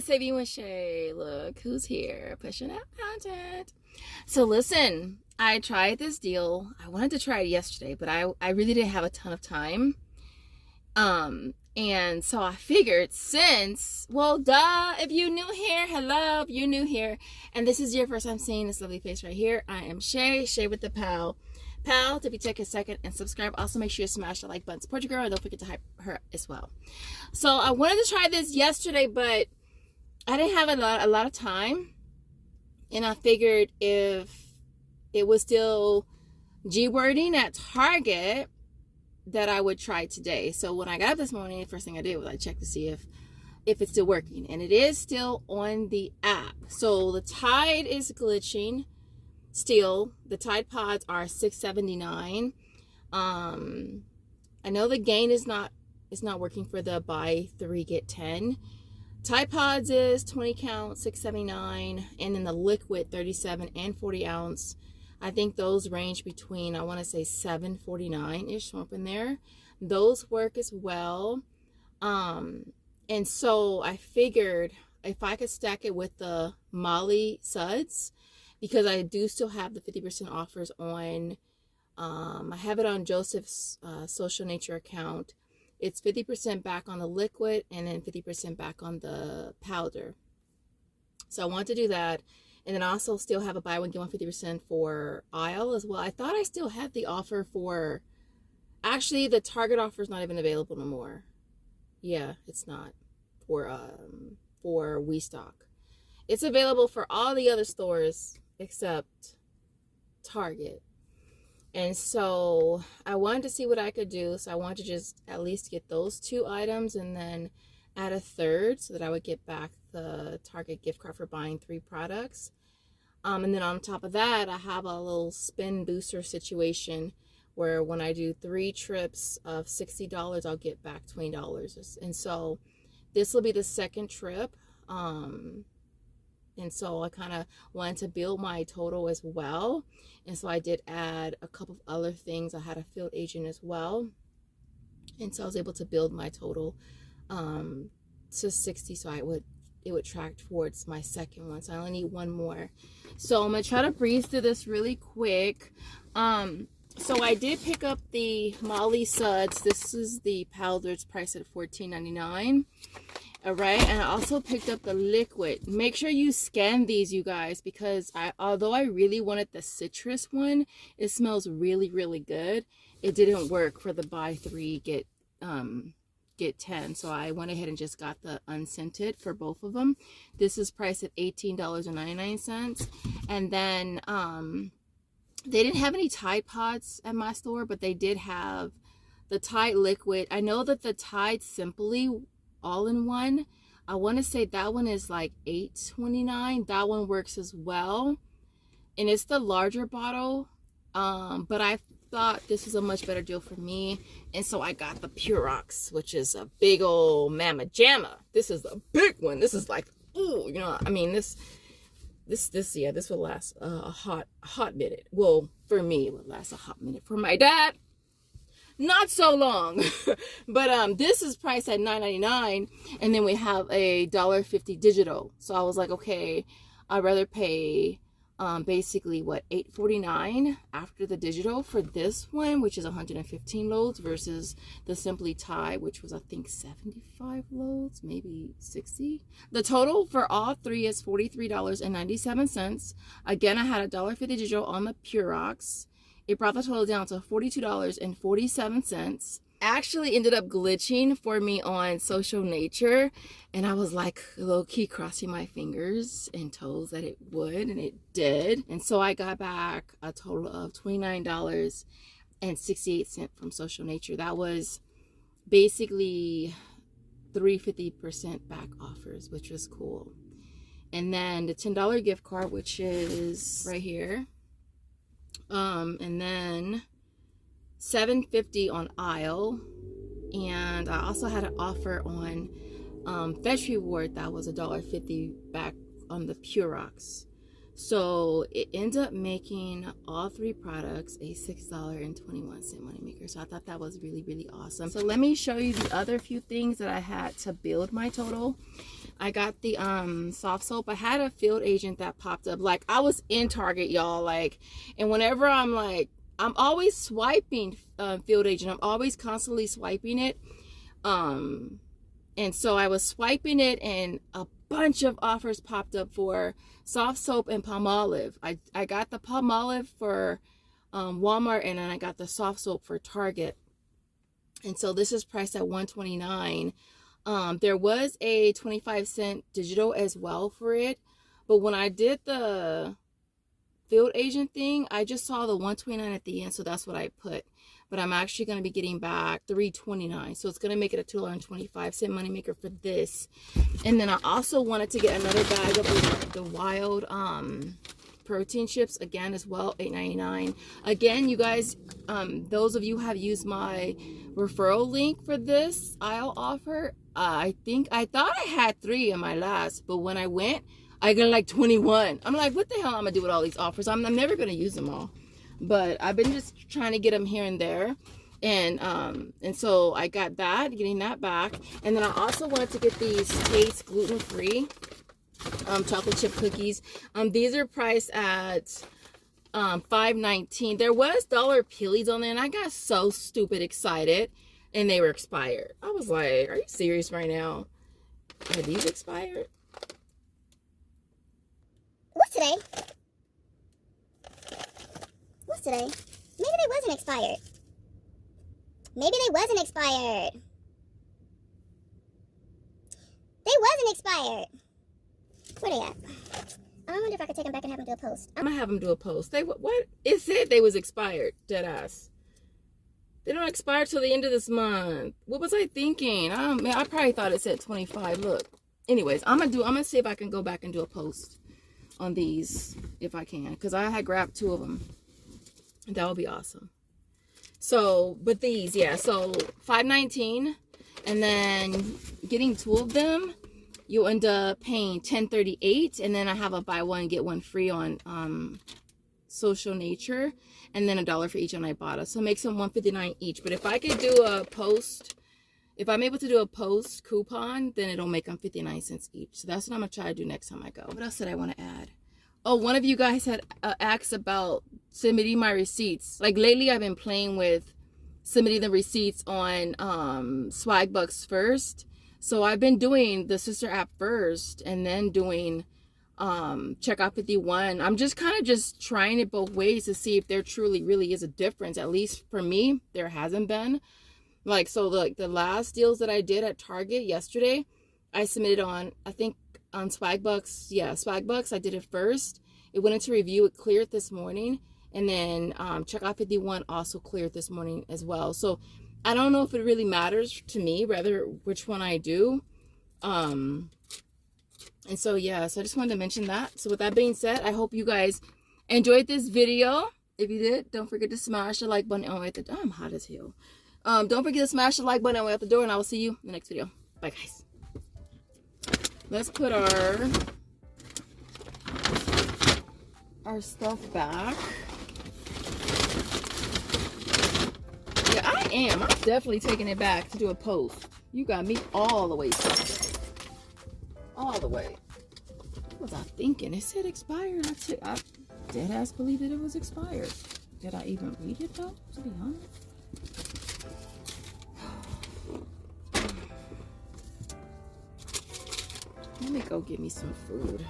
Saving with Shay. Look who's here, pushing out content. So listen, I tried this deal. I wanted to try it yesterday, but I really didn't have a ton of time. And so I figured since, well, duh, if you're new here, hello, if you're new here, and this is your first time seeing this lovely face right here, I am Shay with the Pal. Pal, if you take a second and subscribe, also make sure you smash the like button, support your girl, and don't forget to hype her as well. So I wanted to try this yesterday, but I didn't have a lot of time, and I figured if it was still G-wording at Target, that I would try today. So when I got up this morning, the first thing I did was I checked to see if it's still working, and it is still on the app. So the Tide is glitching still. The Tide Pods are $6.79. I know the gain is not working for the buy 3 get 10. Tide Pods is 20 count, $6.79, and then the liquid 37 and 40 ounce. I think those range between, I want to say $7.49-ish up in there. Those work as well. And so I figured if I could stack it with the Molly Suds, because I do still have the 50% offers on, I have it on Joseph's Social Nature account. It's 50% back on the liquid and then 50% back on the powder. So I want to do that. And then I also still have a buy one, get one 50% for aisle as well. I thought I still had the offer for, actually the Target offer is not even available no more. Yeah, it's not for WeStock. It's available for all the other stores except Target. And so I wanted to see what I could do. So I wanted to just at least get those 2 items and then add a third so that I would get back the Target gift card for buying 3 products. And then on top of that, I have a little spin booster situation where when I do 3 trips of $60, I'll get back $20. And so this will be the second trip. And so I kind of wanted to build my total as well. And so I did add a couple of other things. I had a field agent as well. And so I was able to build my total to 60, so it would track towards my second one. So I only need 1 more. So I'm gonna try to breeze through this really quick. So I did pick up the Molly Suds. This is the powder. It's priced at $14.99. All right, and I also picked up the liquid. Make sure you scan these, you guys, because although I really wanted the citrus one, it smells really, really good. It didn't work for the buy 3 get 10, so I went ahead and just got the unscented for both of them. This is priced at $18.99, and then they didn't have any Tide Pods at my store, but they did have the Tide liquid. I know that the Tide Simply all-in-one, I want to say that one is like $8.29. That one works as well, and it's the larger bottle, but I thought this was a much better deal for me, and so I got the Purox, which is a big old mamma jamma. This is a big one. This is like, ooh, you know, I mean, this will last a hot minute. Well, for me, it would last a hot minute. For my dad, not so long. But this is priced at $9.99, and then we have a $1.50 digital. So I was like, okay, I'd rather pay basically what, $8.49 after the digital for this one, which is 115 loads, versus the Simply Tide, which was I think 75 loads, maybe 60. The total for all 3 is $43.97. Again, I had a $1.50 digital on the Purox. It brought the total down to $42.47. Actually ended up glitching for me on Social Nature, and I was like low-key crossing my fingers and toes that it would, and it did. And so I got back a total of $29.68 from Social Nature. That was basically 350% back offers, which was cool. And then the $10 gift card, which is right here, and then $7.50 on aisle, and I also had an offer on Fetch Reward that was $1.50 back on the Purox. So it ends up making all 3 products a $6.21 moneymaker. So I thought that was really, really awesome. So let me show you the other few things that I had to build my total. I got the soft soap. I had a field agent that popped up. Like, I was in Target, y'all. Like, and whenever I'm like, I'm always swiping field agent. I'm always constantly swiping it. And so I was swiping it, and a bunch of offers popped up for soft soap and Palmolive. I got the Palmolive for Walmart, and then I got the soft soap for Target. And so this is priced at $129. There was a 25-cent digital as well for it, but when I did the field agent thing, I just saw the $129 at the end, so that's what I put. But I'm actually going to be getting back $3.29, so it's going to make it a $2.25 moneymaker for this. And then I also wanted to get another bag of the wild protein chips again as well, $8.99. Again, you guys, those of you who have used my referral link for this aisle offer, I thought I had 3 in my last, but when I went, I got like 21. I'm like, what the hell I'm gonna do with all these offers? I'm never gonna use them all, but I've been just trying to get them here and there. And so I got that, getting that back. And then I also wanted to get these Taste gluten-free chocolate chip cookies. These are priced at $5.19. There was dollar peelies on there, and I got so stupid excited, and they were expired. I was like, are you serious right now? Are these expired? What's today? What's today? Maybe they wasn't expired. Maybe they wasn't expired. They wasn't expired. Where they at? I wonder if I could take them back and have them do a post. I'm gonna have them do a post. They what? It said they was expired. Dead ass. They don't expire till the end of this month. What was I thinking? Man, I probably thought it said 25. Look. Anyways, I'm gonna see if I can go back and do a post on these if I can, because I had grabbed 2 of them. That would be awesome. So, but these, yeah, so $5.19, and then getting 2 of them, you'll end up paying $10.38, and then I have a buy one get one free on Social Nature, and then $1 for each on Ibotta. So it makes them $1.59 each. But if I could do a post, if I'm able to do a post coupon, then it'll make them 59 cents each. So that's what I'm gonna try to do next time I go. What else did I want to add? Oh, one of you guys had asked about submitting my receipts. Like lately, I've been playing with submitting the receipts on Swagbucks first. So I've been doing the sister app first, and then doing Checkout 51. I'm just kind of just trying it both ways to see if there truly really is a difference. At least for me, there hasn't been. Like, so like the last deals that I did at Target yesterday, I submitted on, I think on Swagbucks. Yeah, Swagbucks, I did it first. It went into review, it cleared this morning. And then Checkout 51 also cleared this morning as well. So I don't know if it really matters to me, rather which one I do. And so, yeah, so I just wanted to mention that. So with that being said, I hope you guys enjoyed this video. If you did, don't forget to smash the like button. Oh, I'm hot as hell. Don't forget to smash the like button way out the door, and I will see you in the next video. Bye, guys. Let's put our stuff back. Yeah, I'm definitely taking it back to do a post. You got me all the way stuck. All the way. What was I thinking? It said expired. I dead ass believe that it was expired. Did I even read it though, to be honest? Let me go get me some food.